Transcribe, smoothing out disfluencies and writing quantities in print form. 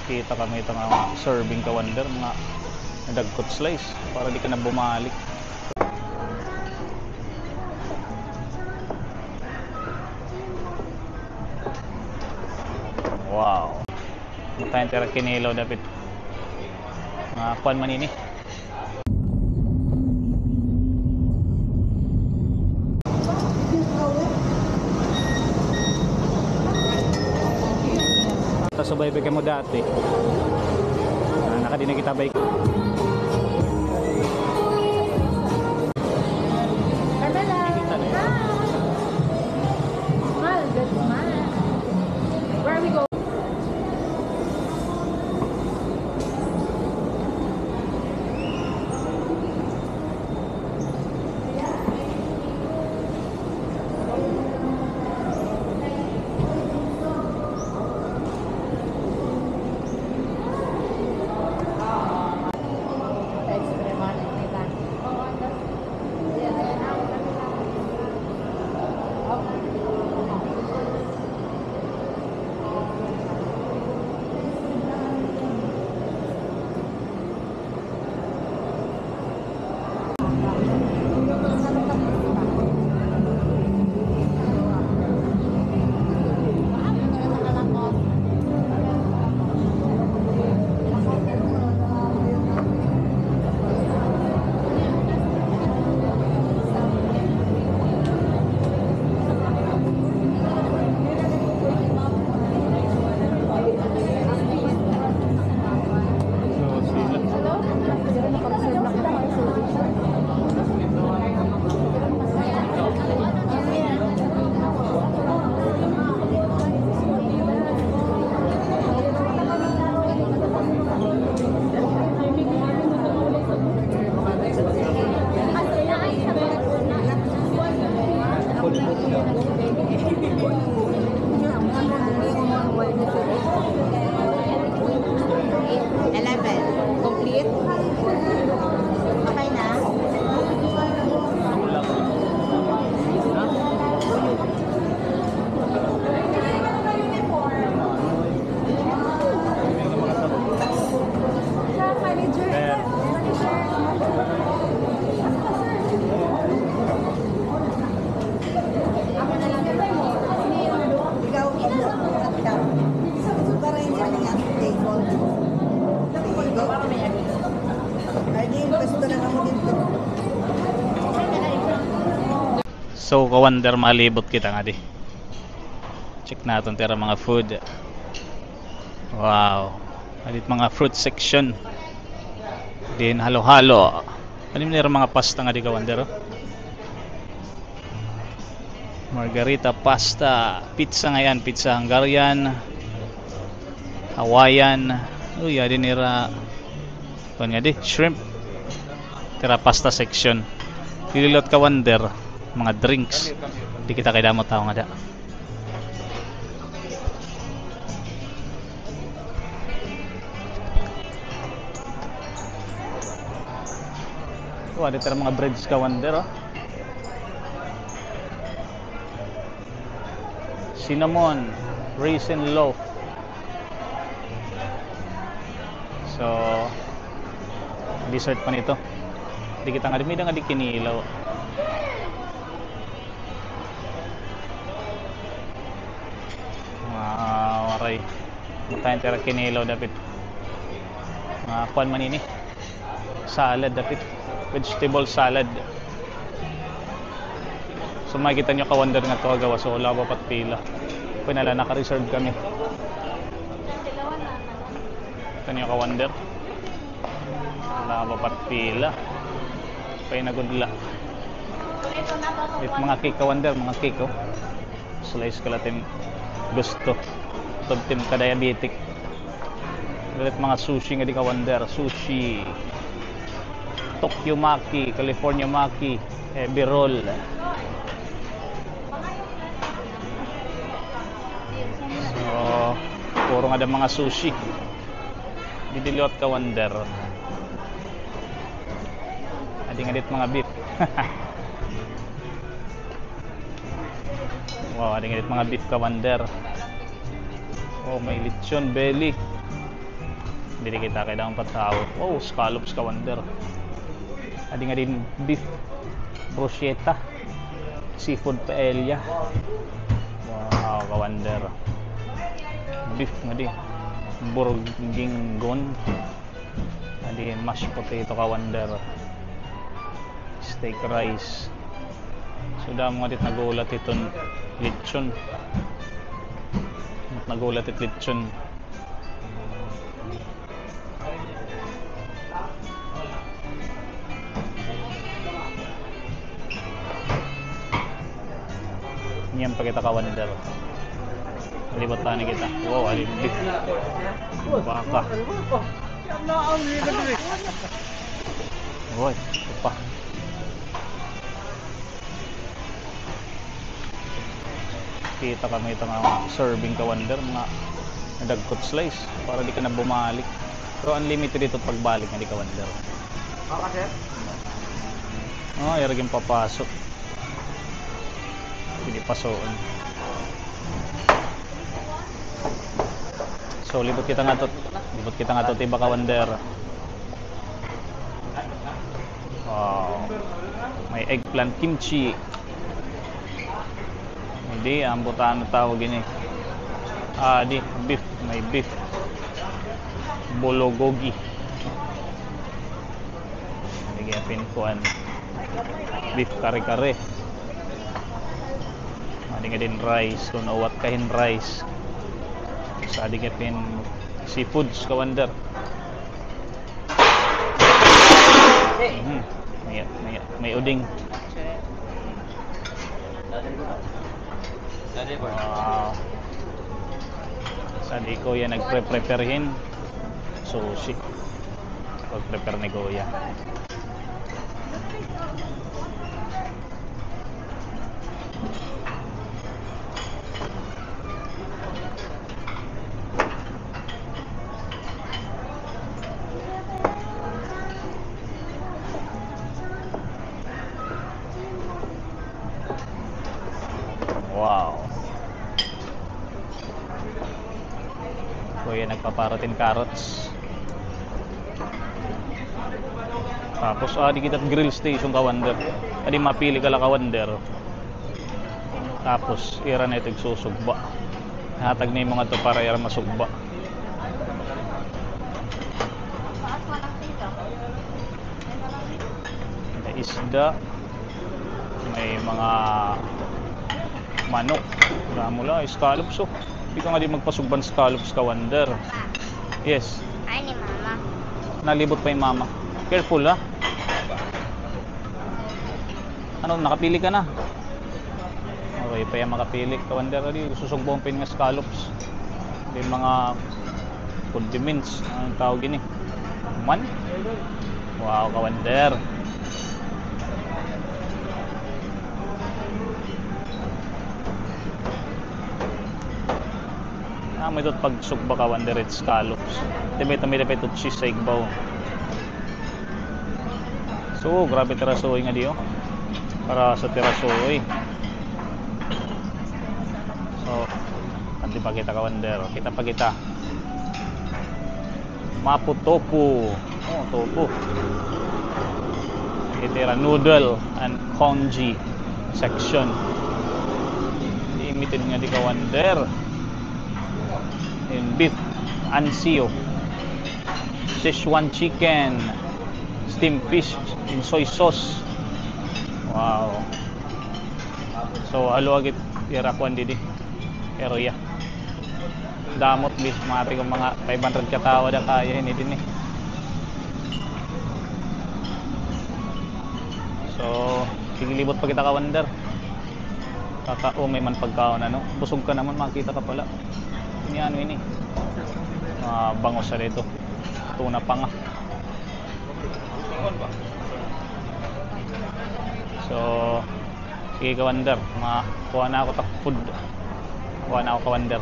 Kita kami ito nga serving ka wonder, mga dagkot slice para di ka na bumalik. Wow. Matayin tira kinilaw dapat. Mga kuan man ini. Subay-bay mo dati. Nakadinig kita bike. Where we go? So ka-wonder, malibot kita nga di. Check natin tira mga food. Wow. Alit mga fruit section. Din halo-halo. Ano nira mga pasta nga di ka-wonder? Margarita pasta, pizza nga yan, pizza Hungarian, Hawaiian. Uy, adin nira kuan nga di, shrimp. Tira pasta section. Pilot ka-wonder, mga drinks. Di kita kay damot tao nga da. Dito mga breads ka-wonder, oh. Cinnamon raisin loaf. So dessert pa nito. Di kita nga dimida nga di kinilaw. Waray. Matayin tira kinilaw dapat. Kuan man ini. Salad dapat. Vegetable salad. So makikita nyo ka-wonder nga to gawa. So wala pa pat pila. Pinala naka-reserve kami. Kita nyo ka-wonder. Wala pa pat pila. Pinagudla. Ito mga cake ka-wonder. Mga cake, oh. Slice ka latin gusto. Tuntim ka diabetic. Ito mga sushi nga di ka-wonder. Sushi. Tokyo Maki, California Maki, heavy roll. So, puro nga mga sushi. Didiliot ka-wonder. Ading-adit mga beef. Wow, ading-adit mga beef ka-wonder. Oh, may lechon belly. Hindi kita kailangan patawag. Oh, scallops ka-wonder. Adi nga din beef bruschetta, seafood paella. Wow, ka-wonder. Beef nga di bourguignon. Adi mashed potato ka-wonder. Steak rice. So damo nga dit nagulat iton lechon. Nagulat it lechon. Yan pa kita ka-wonder. Malibot tayo kita. Wow, alibit. Baka. Uy, ito pa. Kita kami ito mga serving ka-wonder, mga nadagkot slice para di ka na bumalik. Pero unlimited ito pagbalik nga di ka-wonder. Oh, yaragin papasok. Hindi pasoon. So libot kita nga to tiba ka-wonder. Wow, may eggplant kimchi. Hindi ang butaan na tawag ini. Di beef, may beef bulgogi. Hindi kaya pinkuan beef kare-kare. Adi nga din rice, kung nawat kahin rice. Sa adi nga pin seafoods ka-wonder. May uding. Wow. Sa di ko yan nagpre-preparehin sushi. Pag-prepare ni Kuya. Wow. Kuya nagpaparating carrots. Tapos di kita grill station ka-wonder. Adi mapili ka lang ka-wonder. Tapos ira na ito susugba. Hatag na yung mga to para ira masugba. May isda. May mga manok. Mula, scallops oh. Hindi ka nga di magpasugban scallops ka-wonder. Yes. Ay, ni mama. Nalibot pa yung mama. Careful ha. Ano, nakapili ka na? Okay, pa yung makapili ka-wonder. Susugbong pa yung mga scallops. Yung mga condiments. Anong tawag yun eh? Man? Wow, ka-wonder. May ito pagsugba ka-wonder at scallops. May ito cheese sa igbaw. So, grabe tirasoy nga diyo. Para sa tirasoy. So, hindi pa kita ka-wonder. Kita pa kita. Mapo tofu. Oh, tofu. Itira noodle and congee section. Limited nga di ka-wonder. And beef ansio, Szechuan chicken, steamed fish in soy sauce. Wow. So haluagit irakuan didi area damot bis mati kong mga 500 katawa da kaya ini din eh. So sigilibot pa kita ka-wonder. May man pagkaon ano, busog ka naman makita ka pala. Ini ano ini bangos sa dito, tuna pa nga. So sige ka-wonder, makuha na ako tak food, kuha na ako ka-wonder.